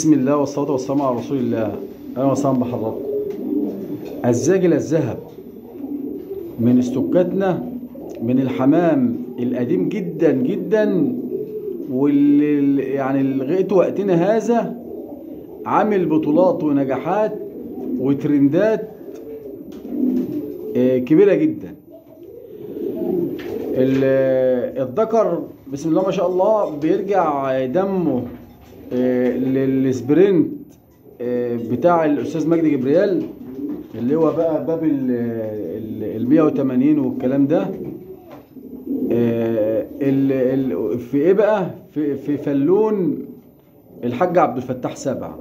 بسم الله والصلاة والسلام على رسول الله. أهلا وسهلا بحضراتكم. الزاجل الذهب من استوكاتنا، من الحمام القديم جدا جدا، واللي يعني لغاية وقتنا هذا عامل بطولات ونجاحات وترندات كبيرة جدا. الذكر بسم الله ما شاء الله بيرجع دمه للسبرنت بتاع الاستاذ مجدي جبريل، اللي هو بقى باب ال 180 والكلام ده. في ايه بقى؟ في فلون الحاج عبد الفتاح سبع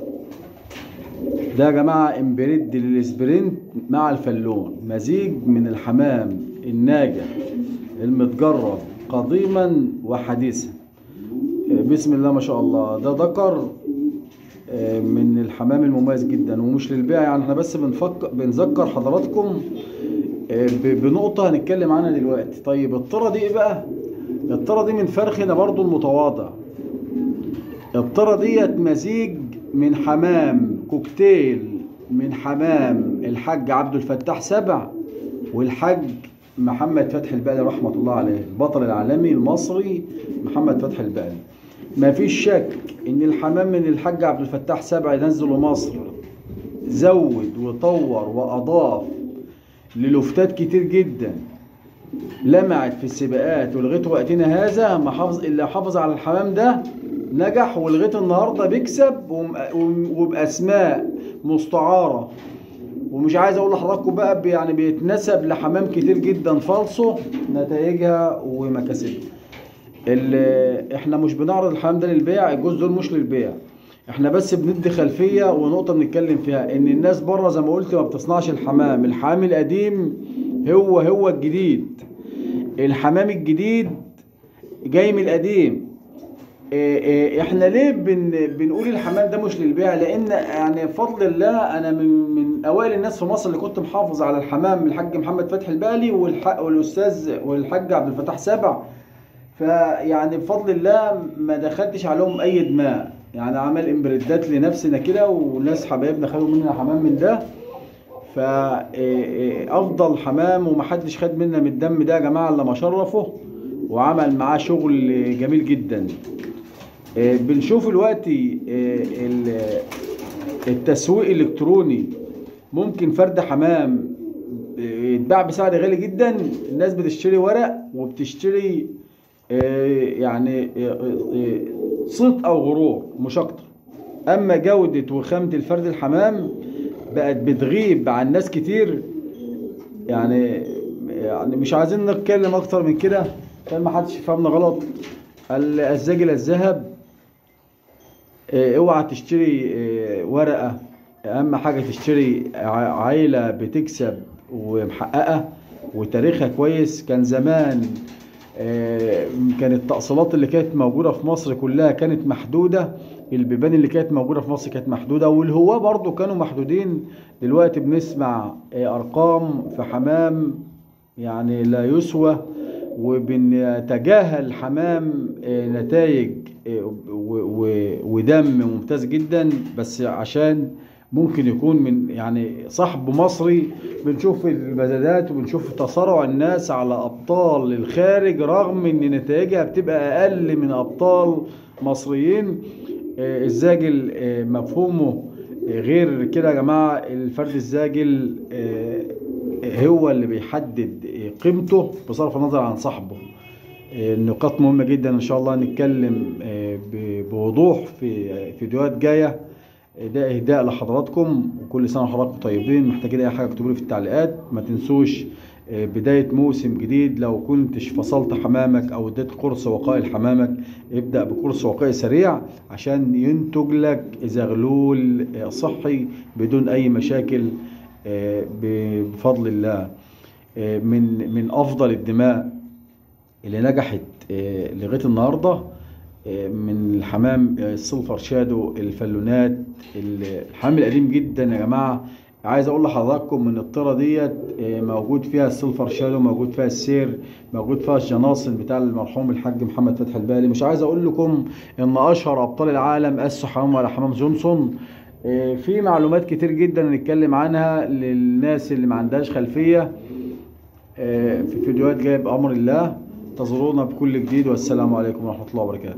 ده يا جماعه امبريد للسبرنت مع الفلون، مزيج من الحمام الناجح المتجرب قديما وحديثا. بسم الله ما شاء الله. ده ذكر من الحمام المميز جدا ومش للبيع، يعني احنا بس بنذكر حضراتكم بنقطة هنتكلم عنها دلوقتي. طيب الطرة دي ايه بقى؟ الطرة دي من فرخنا برضو المتواضع. الطرة ديت مزيج من حمام كوكتيل، من حمام الحاج عبد الفتاح سبع والحاج محمد فتحي البقالي رحمة الله عليه، البطل العالمي المصري محمد فتحي البقالي. ما فيش شك ان الحمام من الحاج عبد الفتاح سبع ينزله مصر زود وطور واضاف للفتات كتير جدا لمعت في السباقات، ولغايه وقتنا هذا ما حافظ الا حافظ على الحمام ده نجح، ولغايه النهارده بيكسب وباسماء مستعاره. ومش عايز اقول لحضراتكم بقى يعني بيتنسب لحمام كتير جدا فالصو نتائجها ومكاسبها. احنا مش بنعرض الحمام ده للبيع، الجزء دول مش للبيع، احنا بس بندي خلفيه ونقطه بنتكلم فيها ان الناس بره زي ما قلت ما بتصنعش الحمام. الحمام القديم هو الجديد، الحمام الجديد جاي من القديم. احنا ليه بنقول الحمام ده مش للبيع؟ لان يعني بفضل الله انا من اوائل الناس في مصر اللي كنت محافظ على الحمام، الحاج محمد فتحي البقالي والاستاذ والحاج عبد الفتاح سبع. فيعني بفضل الله ما دخلتش عليهم اي دماء، يعني عمل امبريدات لنفسنا كده، وناس حبايبنا خدوا مننا حمام من ده. فافضل حمام ومحدش خد منا من الدم ده يا جماعه الا ما شرفه وعمل معاه شغل جميل جدا. بنشوف دلوقتي التسويق الالكتروني، ممكن فرد حمام يتباع بسعر غالي جدا، الناس بتشتري ورق وبتشتري يعني صيت او غرور مش اكتر. اما جودة وخامة الفرد الحمام بقت بتغيب عن ناس كتير. يعني مش عايزين نتكلم اكتر من كده عشان ما حدش يفهمنا غلط. الزاجل الذهب اوعى تشتري ورقة، اهم حاجة تشتري عيلة بتكسب ومحققة وتاريخها كويس. كان زمان كانت التأصيلات اللي كانت موجودة في مصر كلها كانت محدودة، البيبان اللي كانت موجودة في مصر كانت محدودة، والهواة برضو كانوا محدودين. دلوقتي بنسمع أرقام في حمام يعني لا يسوى، وبنتجاهل حمام نتائج ودم ممتاز جدا، بس عشان ممكن يكون من يعني صاحب مصري. بنشوف المزادات وبنشوف تصارع الناس على ابطال الخارج رغم ان نتائجها بتبقى اقل من ابطال مصريين. الزاجل مفهومه غير كده يا جماعه. الفرد الزاجل هو اللي بيحدد قيمته بصرف النظر عن صاحبه. النقاط مهمه جدا، ان شاء الله نتكلم بوضوح في فيديوهات جايه. ده اهداء لحضراتكم، وكل سنه وحضراتكم طيبين. محتاجين اي حاجه اكتبوا لي في التعليقات. ما تنسوش بدايه موسم جديد، لو كنتش فصلت حمامك او اديت قرص وقائي لحمامك ابدا بقرص وقائي سريع عشان ينتج لك زغلول صحي بدون اي مشاكل بفضل الله. من افضل الدماء اللي نجحت لغايه النهارده من الحمام السلفر شادو، الفلونات، الحمام القديم جدا يا جماعه عايز اقول لحضراتكم ان الطيره ديت موجود فيها السيلفر شالو، موجود فيها السير، موجود فيها الجناصل بتاع المرحوم الحاج محمد فتحي البالي. مش عايز اقول لكم ان اشهر ابطال العالم اسوا حمام ولا حمام جونسون. في معلومات كتير جدا نتكلم عنها للناس اللي ما عندهاش خلفيه في فيديوهات جايه بامر الله. انتظرونا بكل جديد، والسلام عليكم ورحمه الله وبركاته.